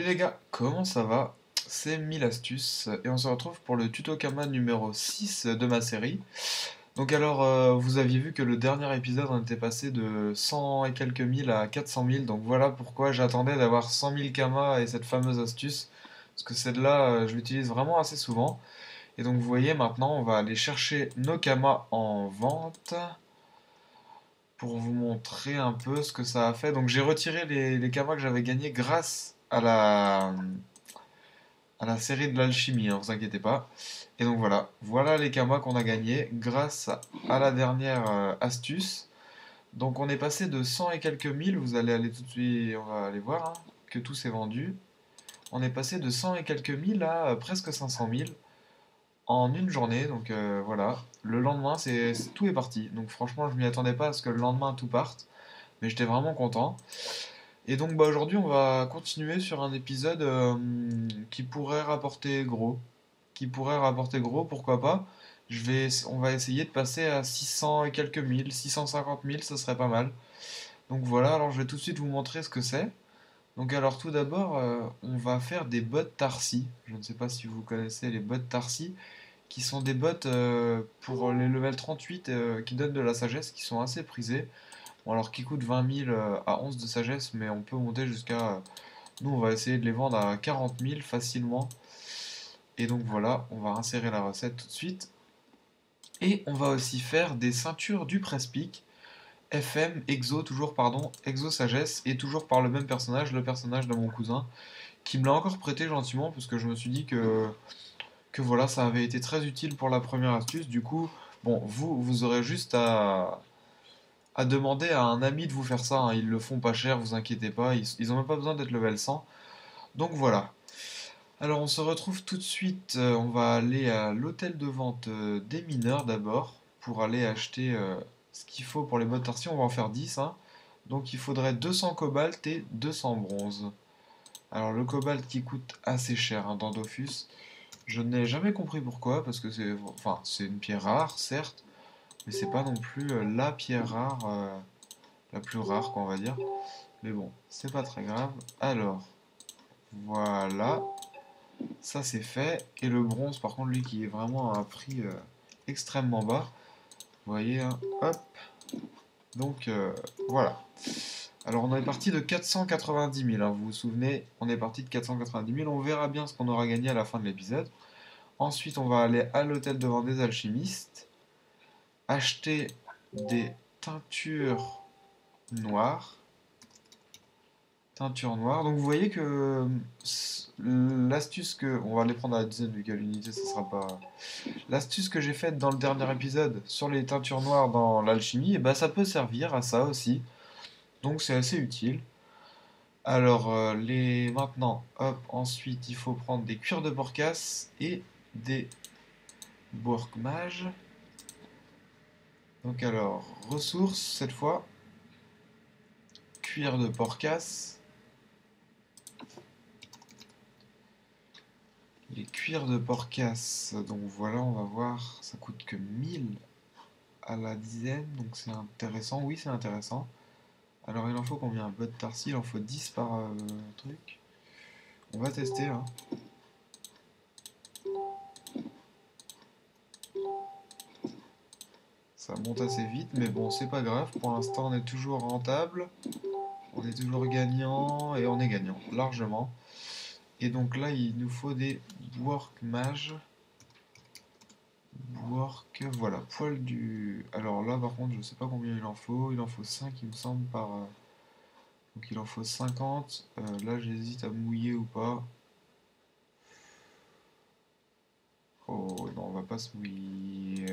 Salut les gars, comment ça va? C'est 1000 astuces et on se retrouve pour le tuto Kama numéro 6 de ma série. Donc alors, vous aviez vu que le dernier épisode on était passé de 100 et quelques mille à 400 000, donc voilà pourquoi j'attendais d'avoir 100 000 Kama et cette fameuse astuce, parce que celle-là je l'utilise vraiment assez souvent. Et donc vous voyez maintenant on va aller chercher nos Kama en vente pour vous montrer un peu ce que ça a fait. Donc j'ai retiré les Kamas que j'avais gagnés grâce à la série de l'alchimie, hein, vous inquiétez pas. Et donc voilà, voilà les kamas qu'on a gagnés grâce à la dernière astuce. Donc on est passé de 100 et quelques mille, vous allez aller tout de suite, on va aller voir hein, que tout s'est vendu. On est passé de 100 et quelques mille à presque 500 000 en une journée, donc voilà. Le lendemain, tout est parti. Donc franchement, je m'y attendais pas à ce que le lendemain tout parte, mais j'étais vraiment content. Et donc bah, aujourd'hui, on va continuer sur un épisode qui pourrait rapporter gros. Pourquoi pas. On va essayer de passer à 600 et quelques mille, 650 000, ça serait pas mal. Donc voilà, alors je vais tout de suite vous montrer ce que c'est. Donc alors tout d'abord, on va faire des bottes Tarsi. Je ne sais pas si vous connaissez les bottes Tarsi, qui sont des bottes pour les level 38 qui donnent de la sagesse, qui sont assez prisées. Bon alors qui coûtent 20 000 à 11 de sagesse, mais on peut monter jusqu'à... Nous on va essayer de les vendre à 40 000 facilement. Et donc voilà, on va insérer la recette tout de suite. Et on va aussi faire des ceintures du presse-pique, FM, Exo, toujours pardon, Exo Sagesse, et toujours par le même personnage, le personnage de mon cousin, qui me l'a encore prêté gentiment, parce que je me suis dit que voilà, ça avait été très utile pour la première astuce. Du coup, bon, vous aurez juste à demander à un ami de vous faire ça, hein. Ils le font pas cher, vous inquiétez pas, ils ont même pas besoin d'être level 100. Donc voilà. Alors on se retrouve tout de suite, on va aller à l'hôtel de vente des mineurs d'abord pour aller acheter ce qu'il faut pour les bottes tarsi, on va en faire 10 hein. Donc il faudrait 200 cobalt et 200 bronze. Alors le cobalt qui coûte assez cher hein, dans Dofus, je n'ai jamais compris pourquoi, parce que c'est une pierre rare certes, mais c'est pas non plus la pierre rare, la plus rare qu'on va dire. Mais bon, c'est pas très grave. Alors, voilà. Ça c'est fait. Et le bronze, par contre, lui qui est vraiment à un prix extrêmement bas. Vous voyez, hein, hop. Donc voilà. Alors on est parti de 490 000, hein, vous vous souvenez, on est parti de 490 000. On verra bien ce qu'on aura gagné à la fin de l'épisode. Ensuite, on va aller à l'hôtel de vente des alchimistes, acheter des teintures noires. Teinture noire. Donc vous voyez que l'astuce que... On va les prendre à la dizaine vu qu'à l'unité ça sera pas... L'astuce que j'ai faite dans le dernier épisode sur les teintures noires dans l'alchimie, et ben ça peut servir à ça aussi. Donc c'est assez utile. Alors maintenant, hop, ensuite il faut prendre des cuirs de porcasse et des bourg-mages. Donc alors, ressources cette fois, cuir de porcasse. Les cuirs de porcasse, donc voilà, on va voir, ça coûte que 1000 à la dizaine, donc c'est intéressant, oui c'est intéressant. Alors il en faut combien? Bot tarsi, il en faut 10 par truc. On va tester, hein. Ça monte assez vite, mais bon, c'est pas grave, pour l'instant on est toujours rentable, on est toujours gagnant, et on est gagnant, largement. Et donc là, il nous faut des work mages. Work, voilà, poil du... Alors là, par contre, je sais pas combien il en faut 5 il me semble, par... Donc il en faut 50. Là, j'hésite à mouiller ou pas. Oh non, on va pas se mouiller.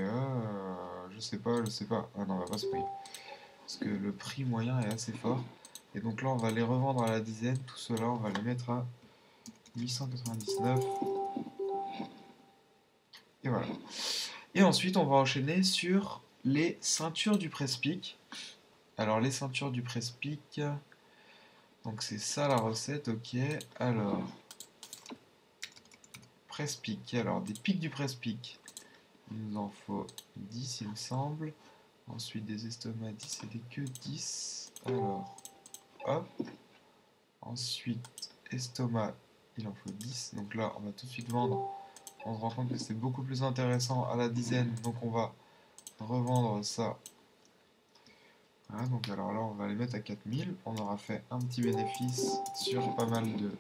Je sais pas, je sais pas. Ah non, on va pas se mouiller. Parce que le prix moyen est assez fort. Et donc là, on va les revendre à la dizaine. Tout cela, on va les mettre à 899. Et voilà. Et ensuite, on va enchaîner sur les ceintures du presse-pique. Alors, les ceintures du presse-pique. Donc, c'est ça la recette, ok. Alors, presse-pique. Alors, des pics du presse-pique. Il nous en faut 10, il me semble. Ensuite, des estomacs 10 et des queues 10. Alors, hop. Ensuite, estomac, il en faut 10. Donc là, on va tout de suite vendre. On se rend compte que c'est beaucoup plus intéressant à la dizaine. Donc on va revendre ça. Voilà, donc alors là, on va les mettre à 4000. On aura fait un petit bénéfice sur pas mal de...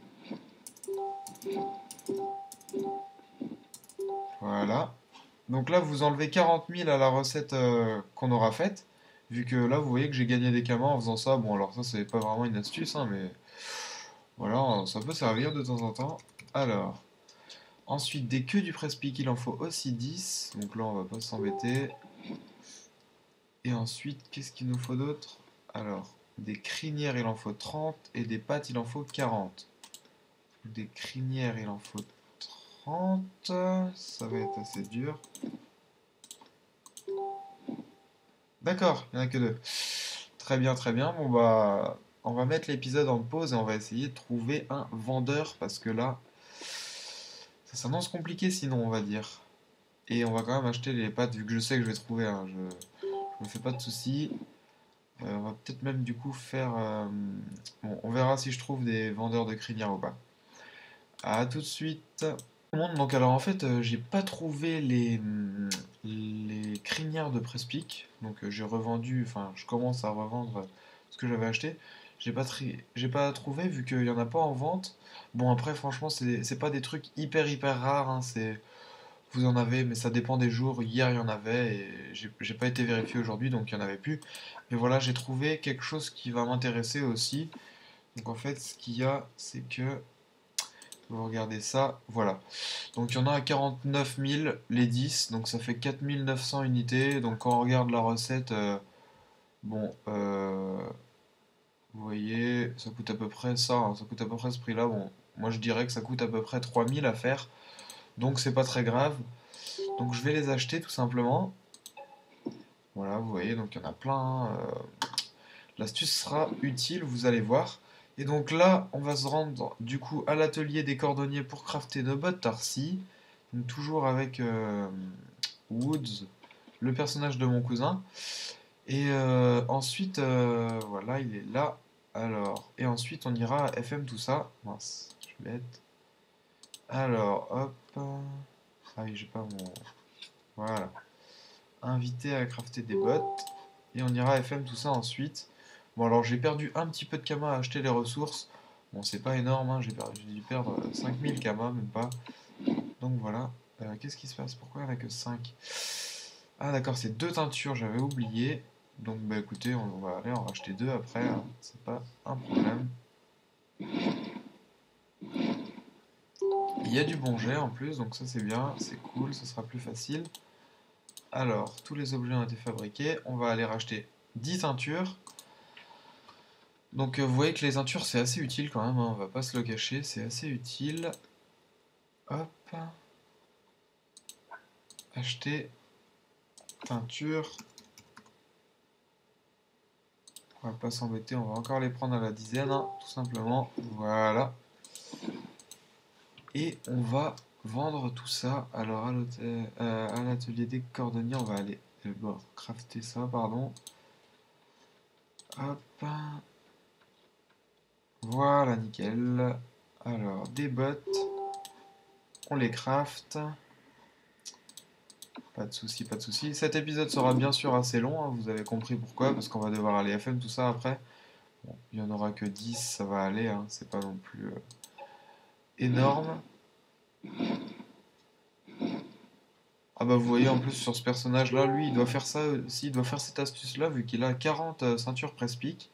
Voilà. Donc là, vous enlevez 40 000 à la recette qu'on aura faite. Vu que là, vous voyez que j'ai gagné des camas en faisant ça. Bon, alors ça, c'est pas vraiment une astuce, hein, mais voilà, ça peut servir de temps en temps. Alors, ensuite, des queues du presse-pique, il en faut aussi 10. Donc là, on va pas s'embêter. Et ensuite, qu'est-ce qu'il nous faut d'autre? Alors, des crinières, il en faut 30. Et des pattes, il en faut 40. Des crinières, il en faut 30. Ça va être assez dur. D'accord, il n'y en a que deux. Très bien, très bien. Bon bah, on va mettre l'épisode en pause et on va essayer de trouver un vendeur parce que là, ça s'annonce compliqué sinon, on va dire. Et on va quand même acheter les pâtes vu que je sais que je vais trouver, hein. Je me fais pas de soucis. On va peut-être même du coup faire. Bon, on verra si je trouve des vendeurs de crinières ou pas. À tout de suite. Tout le monde, donc alors en fait, j'ai pas trouvé les crinières de Prespic. Donc j'ai revendu, enfin je commence à revendre ce que j'avais acheté. J'ai pas trouvé vu qu'il y en a pas en vente. Bon après franchement c'est pas des trucs hyper rares, hein, vous en avez mais ça dépend des jours. Hier il y en avait et j'ai pas été vérifié aujourd'hui donc il y en avait plus. Mais voilà, j'ai trouvé quelque chose qui va m'intéresser aussi. Donc en fait ce qu'il y a c'est que vous regardez ça, voilà. Donc il y en a à 49 000 les 10, donc ça fait 4 900 unités. Donc quand on regarde la recette, bon, vous voyez, ça coûte à peu près ça, hein, ça coûte à peu près ce prix-là. Bon, moi je dirais que ça coûte à peu près 3 000 à faire, donc c'est pas très grave. Donc je vais les acheter tout simplement. Voilà, vous voyez, donc il y en a plein, hein. L'astuce sera utile, vous allez voir. Et donc là, on va se rendre du coup à l'atelier des cordonniers pour crafter nos bottes Tarsi. Donc toujours avec Woods, le personnage de mon cousin. Et ensuite, voilà, il est là. Alors, et ensuite on ira à FM tout ça. Mince, je suis bête. Alors, hop. Ah oui, j'ai pas mon... Voilà. Invité à crafter des bottes. Et on ira à FM tout ça ensuite. Bon, alors j'ai perdu un petit peu de kama à acheter les ressources. Bon, c'est pas énorme, hein, j'ai dû perdre 5000 kama, même pas. Donc voilà. Qu'est-ce qui se passe? Pourquoi il n'y en a que 5? Ah d'accord, c'est deux teintures, j'avais oublié. Donc bah écoutez, on va aller en racheter deux après, hein. C'est pas un problème. Il y a du bon jet en plus, donc ça c'est bien, c'est cool, ça sera plus facile. Alors, tous les objets ont été fabriqués, on va aller racheter 10 teintures. Donc vous voyez que les teintures c'est assez utile quand même, hein, on va pas se le cacher, c'est assez utile. Hop, acheter teinture. On va pas s'embêter, on va encore les prendre à la dizaine, hein, tout simplement. Voilà. Et on va vendre tout ça. Alors à l'atelier des cordonniers, on va aller d'abord crafter ça, pardon. Hop. Voilà, nickel. Alors, des bottes. On les craft. Pas de souci, pas de souci. Cet épisode sera bien sûr assez long, hein, vous avez compris pourquoi, parce qu'on va devoir aller FM tout ça après. Bon, il n'y en aura que 10, ça va aller, hein, c'est pas non plus énorme. Ah bah vous voyez en plus sur ce personnage là, lui il doit faire ça aussi, il doit faire cette astuce là vu qu'il a 40 ceintures presse-pique.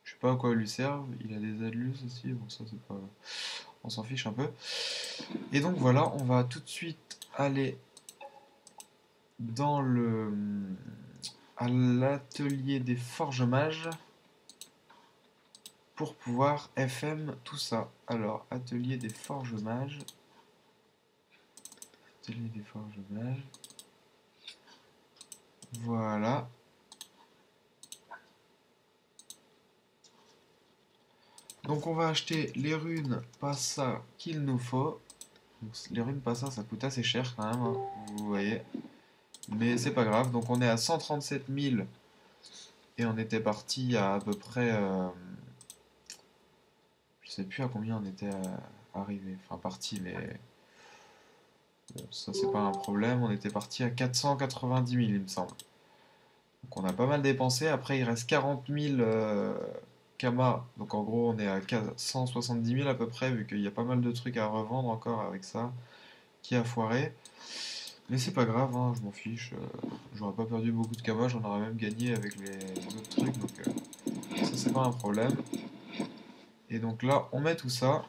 Je sais pas à quoi elles lui servent, il a des adlus aussi, bon ça c'est pas... On s'en fiche un peu. Et donc voilà, on va tout de suite aller dans le... à l'atelier des forges mages pour pouvoir FM tout ça. Alors, atelier des forges mages. Atelier des forges mages. Voilà. Donc on va acheter les runes Passa qu'il nous faut. Donc, les runes Passa ça coûte assez cher quand même, hein, vous voyez. Mais c'est pas grave. Donc on est à 137 000 et on était parti à peu près... Je sais plus à combien on était arrivé, enfin parti, mais bon, ça c'est pas un problème. On était parti à 490 000, il me semble. Donc on a pas mal dépensé. Après, il reste 40 000 Kama. Donc en gros, on est à 170 000 à peu près, vu qu'il y a pas mal de trucs à revendre encore avec ça, qui a foiré. Mais c'est pas grave, hein, je m'en fiche. J'aurais pas perdu beaucoup de Kama, j'en aurais même gagné avec les autres trucs. Donc ça, c'est pas un problème. Et donc là, on met tout ça.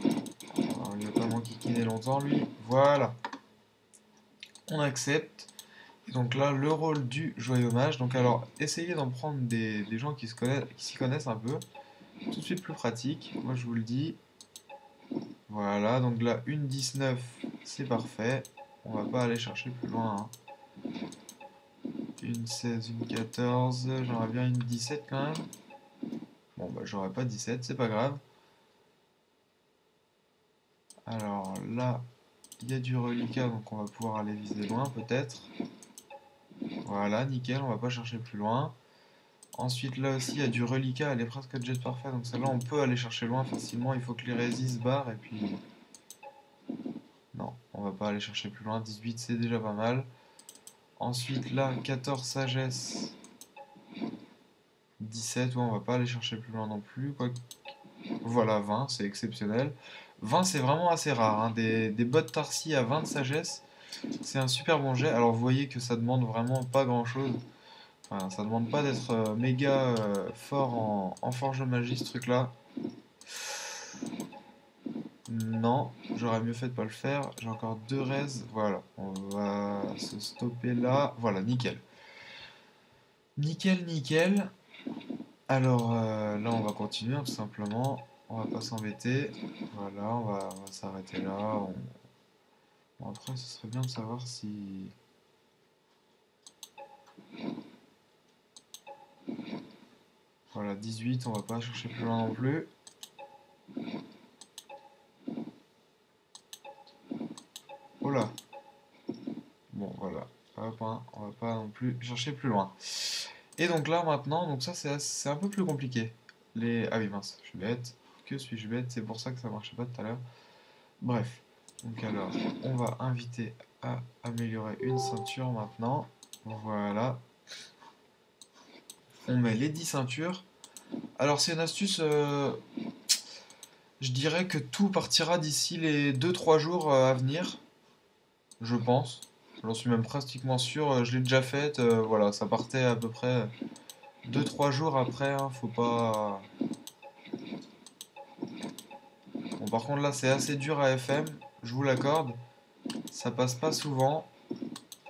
Alors, il va pas m'enquiquiner longtemps, lui. Voilà. On accepte. Et donc là, le rôle du joyau mage. Donc alors, essayez d'en prendre des gens qui s'y connaissent un peu. Tout de suite plus pratique. Moi, je vous le dis. Voilà, donc là, une 19, c'est parfait. On va pas aller chercher plus loin, hein. Une 16, une 14. J'aimerais bien une 17 quand même. Bon, bah, j'aurais pas 17, c'est pas grave. Alors là, il y a du reliquat, donc on va pouvoir aller viser loin peut-être. Voilà, nickel, on va pas chercher plus loin. Ensuite, là aussi, il y a du reliquat, elle est presque jet parfait, donc celle-là, on peut aller chercher loin facilement. Il faut que les résistes barrent, et puis... Non, on va pas aller chercher plus loin. 18, c'est déjà pas mal. Ensuite, là, 14 sagesse. 17, ouais, on va pas aller chercher plus loin non plus. Voilà, 20, c'est exceptionnel. 20, c'est vraiment assez rare, hein. Des bottes Tarsi à 20 de sagesse, c'est un super bon jet. Alors, vous voyez que ça demande vraiment pas grand-chose. Enfin, ça demande pas d'être méga fort en forge de magie, ce truc-là. Non, j'aurais mieux fait de pas le faire. J'ai encore deux raises. Voilà, on va se stopper là. Voilà, nickel. Nickel, nickel. Alors là, on va continuer, hein, tout simplement. On va pas s'embêter. Voilà, on va s'arrêter là. Bon, après, ce serait bien de savoir si... Voilà, 18, on va pas chercher plus loin non plus. Oh là. Bon, voilà. Hop, hein, on va pas non plus chercher plus loin. Et donc là, maintenant, donc ça, c'est un peu plus compliqué. Ah oui, mince, je suis bête. Que suis-je bête? C'est pour ça que ça marchait pas tout à l'heure. Bref. Donc alors, on va inviter à améliorer une ceinture maintenant. Voilà. On met les 10 ceintures. Alors c'est une astuce, je dirais que tout partira d'ici les 2-3 jours à venir, je pense. J'en suis même pratiquement sûr, je l'ai déjà faite, voilà, ça partait à peu près 2-3 jours après, hein, faut pas... Bon par contre là c'est assez dur à FM, je vous l'accorde, ça passe pas souvent,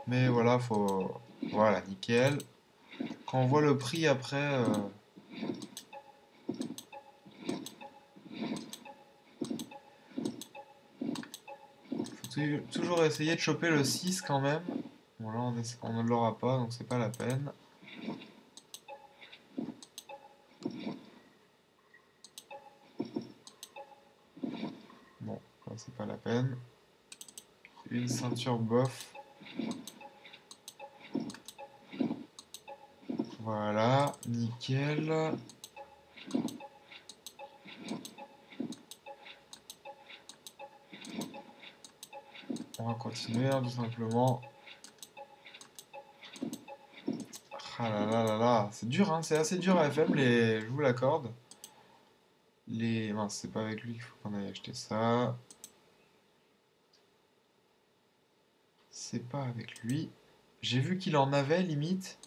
mais voilà, faut... Voilà, nickel. Quand on voit le prix après, faut toujours essayer de choper le 6 quand même. Bon là on ne l'aura pas, donc c'est pas la peine. Bon, là, c'est pas la peine. Une ceinture bof. Voilà, nickel. On va continuer, hein, tout simplement. Ah là là là là, c'est dur, hein, c'est assez dur à FM, je vous l'accorde. Mince, c'est pas avec lui qu'il faut qu'on aille acheter ça. C'est pas avec lui. J'ai vu qu'il en avait, limite.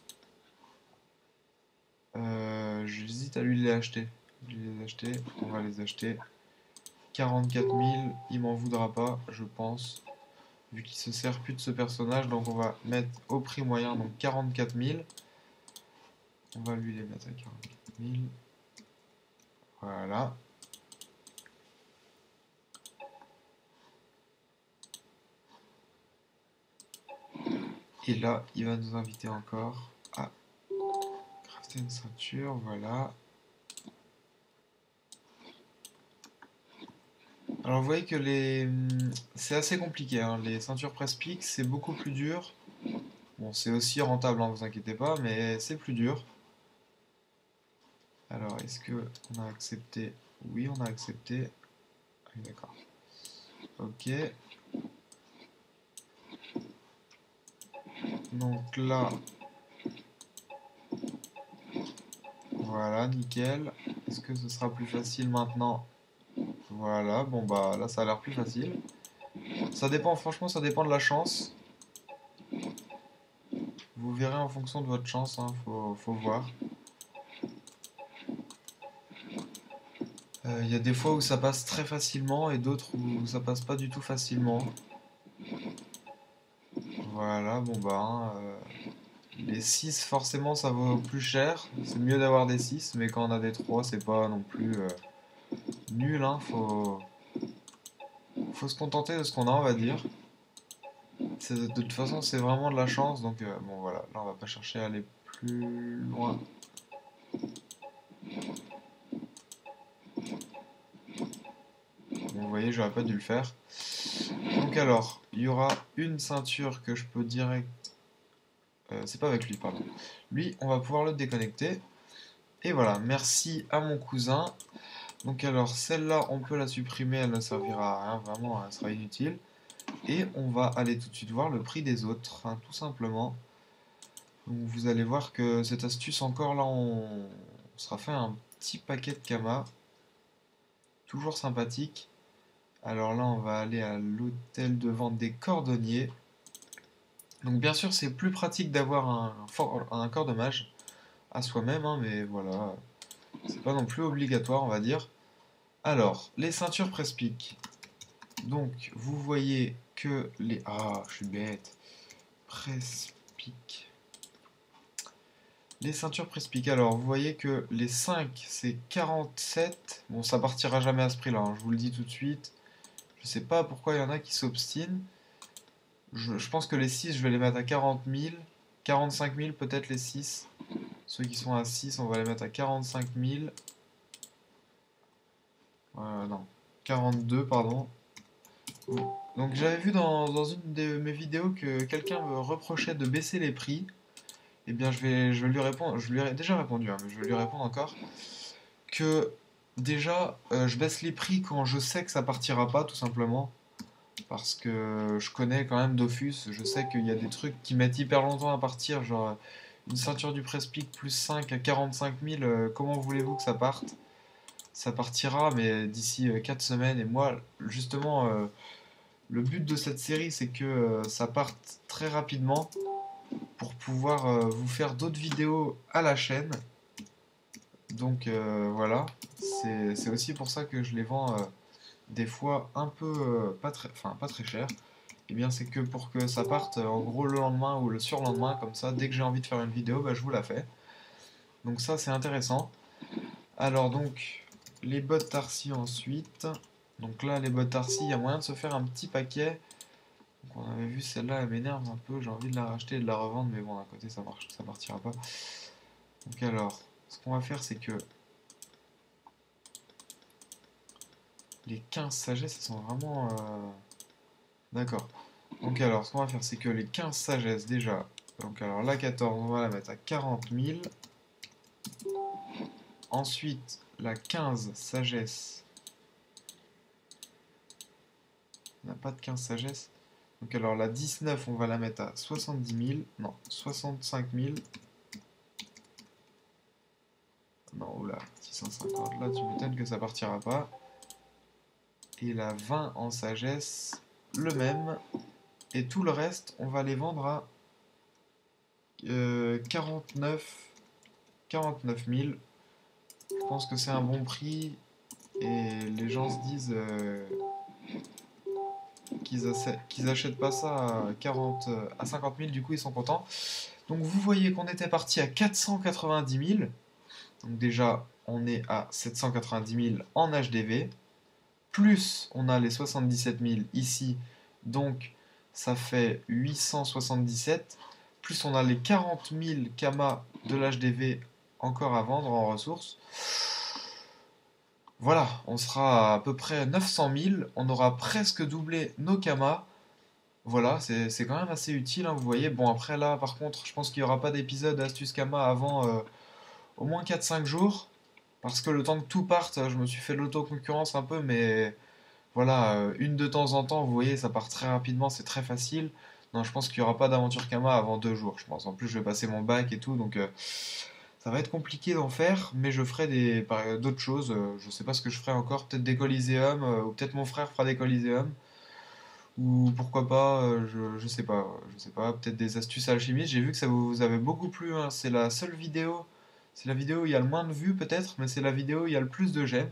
J'hésite à lui les acheter. Je vais les acheter, on va les acheter. 44 000, il m'en voudra pas, je pense. Vu qu'il se sert plus de ce personnage, donc on va mettre au prix moyen, donc 44 000. On va lui les mettre à 44 000. Voilà. Et là, il va nous inviter encore à crafter une ceinture. Voilà. Alors vous voyez que c'est assez compliqué, hein. Les ceintures presse-pique, c'est beaucoup plus dur. Bon, c'est aussi rentable, hein, vous inquiétez pas, mais c'est plus dur. Alors, est-ce que on a accepté? Oui, on a accepté. Ah, d'accord. Ok. Donc là, voilà, nickel. Est-ce que ce sera plus facile maintenant? Voilà, bon bah là ça a l'air plus facile. Ça dépend, franchement, ça dépend de la chance. Vous verrez en fonction de votre chance, hein, faut voir. Il y a des fois où ça passe très facilement et d'autres où ça passe pas du tout facilement. Voilà, bon bah, hein, les 6 forcément ça vaut plus cher. C'est mieux d'avoir des 6 mais quand on a des 3 c'est pas non plus nul, hein. Faut se contenter de ce qu'on a, on va dire. De toute façon, c'est vraiment de la chance, donc bon voilà, là on va pas chercher à aller plus loin. Bon, vous voyez, j'aurais pas dû le faire. Donc alors, il y aura une ceinture que je peux direct. C'est pas avec lui, pardon. Lui, on va pouvoir le déconnecter. Et voilà, merci à mon cousin. Donc alors, celle-là, on peut la supprimer, elle ne servira à rien, vraiment, elle sera inutile. Et on va aller tout de suite voir le prix des autres, hein, tout simplement. Donc vous allez voir que cette astuce, encore là, on sera fait un petit paquet de Kama. Toujours sympathique. Alors là, on va aller à l'hôtel de vente des cordonniers. Donc bien sûr, c'est plus pratique d'avoir un corps de mage à soi-même, hein, mais voilà, c'est pas non plus obligatoire, on va dire. Alors, les ceintures presse-pique. Donc, vous voyez que les... Ah, je suis bête. Presse-pique. Les ceintures presse-pique. Alors, vous voyez que les 5, c'est 47. Bon, ça partira jamais à ce prix-là, hein, je vous le dis tout de suite. Je sais pas pourquoi il y en a qui s'obstinent. Je pense que les 6, je vais les mettre à 40 000. 45 000 peut-être les 6. Ceux qui sont à 6, on va les mettre à 45 000. Non, 42, pardon. Donc j'avais vu dans une de mes vidéos que quelqu'un me reprochait de baisser les prix. Eh bien je vais lui répondre, je lui ai déjà répondu, hein, mais je vais lui répondre encore, que déjà je baisse les prix quand je sais que ça partira pas, tout simplement. Parce que je connais quand même Dofus, je sais qu'il y a des trucs qui mettent hyper longtemps à partir, genre une ceinture du Presse-Pique plus 5 à 45 000, comment voulez-vous que ça parte? Ça partira, mais d'ici 4 semaines. Et moi, justement, le but de cette série, c'est que ça parte très rapidement pour pouvoir vous faire d'autres vidéos à la chaîne. Donc voilà, c'est aussi pour ça que je les vends des fois un peu pas très cher. Et bien c'est que pour que ça parte en gros le lendemain ou le surlendemain, comme ça, dès que j'ai envie de faire une vidéo, bah, je vous la fais. Donc ça c'est intéressant. Alors donc les bottes Tarsi ensuite. Donc là les bottes Tarsi, il y a moyen de se faire un petit paquet. Donc on avait vu celle-là, elle m'énerve un peu, j'ai envie de la racheter et de la revendre, mais bon d'un côté ça marche, ça partira pas. Donc alors, ce qu'on va faire c'est que les 15 sagesses elles sont vraiment... D'accord. Donc alors ce qu'on va faire c'est que les 15 sagesses déjà, donc alors la 14 on va la mettre à 40 000. Ensuite la 15 sagesse, on n'a pas de 15 sagesse. Donc alors la 19 on va la mettre à 70 000, non 65 000. Non, oula, 650, là tu m'étonnes que ça partira pas. Et la 20 en sagesse, le même. Et tout le reste, on va les vendre à 49 000. Je pense que c'est un bon prix. Et les gens se disent qu'ils achètent pas ça à 50 000, du coup ils sont contents. Donc vous voyez qu'on était parti à 490 000. Donc déjà, on est à 790 000 en HDV. Plus on a les 77 000 ici, donc ça fait 877. Plus on a les 40 000 Kama de l'HDV encore à vendre en ressources. Voilà, on sera à peu près 900 000. On aura presque doublé nos Kama. Voilà, c'est quand même assez utile, hein, vous voyez. Bon, après là, par contre, je pense qu'il n'y aura pas d'épisode Astuce Kama avant au moins 4-5 jours. Parce que le temps que tout parte, je me suis fait de l'autoconcurrence un peu, mais voilà, une de temps en temps, vous voyez, ça part très rapidement, c'est très facile. Non, je pense qu'il n'y aura pas d'aventure Kama avant 2 jours, je pense. En plus, je vais passer mon bac et tout, donc ça va être compliqué d'en faire, mais je ferai d'autres choses. Je sais pas ce que je ferai encore, peut-être des Coliseum, ou peut-être mon frère fera des Coliseum, ou pourquoi pas, je sais pas, peut-être des astuces alchimistes. J'ai vu que ça vous avait beaucoup plu, hein. C'est la seule vidéo, c'est la vidéo où il y a le moins de vues peut-être, mais c'est la vidéo où il y a le plus de j'aime.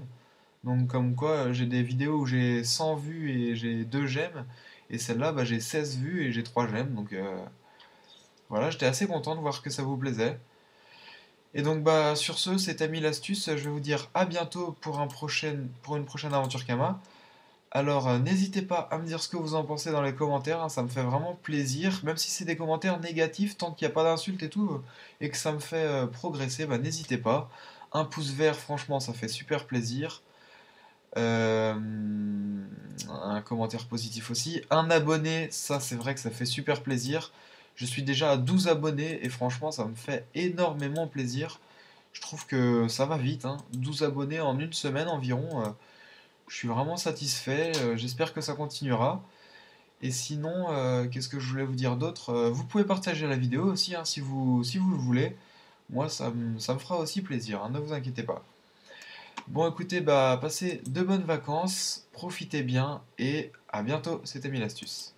Donc comme quoi, j'ai des vidéos où j'ai 100 vues et j'ai 2 j'aime, et celle-là, bah, j'ai 16 vues et j'ai 3 j'aime, donc voilà, j'étais assez content de voir que ça vous plaisait. Et donc bah sur ce, c'était 1000 astuces, je vais vous dire à bientôt pour une prochaine aventure Kama. Alors n'hésitez pas à me dire ce que vous en pensez dans les commentaires, hein, ça me fait vraiment plaisir, même si c'est des commentaires négatifs, tant qu'il n'y a pas d'insultes et tout, et que ça me fait progresser, bah n'hésitez pas. Un pouce vert, franchement, ça fait super plaisir. Euh, un commentaire positif aussi. Un abonné, ça c'est vrai que ça fait super plaisir. Je suis déjà à 12 abonnés et franchement ça me fait énormément plaisir. Je trouve que ça va vite, hein. 12 abonnés en une semaine environ. Je suis vraiment satisfait. J'espère que ça continuera. Et sinon, qu'est-ce que je voulais vous dire d'autre? Vous pouvez partager la vidéo aussi, hein, si vous le voulez. Moi, ça me fera aussi plaisir, hein, ne vous inquiétez pas. Bon, écoutez, bah, passez de bonnes vacances, profitez bien et à bientôt. C'était Mille Astuces.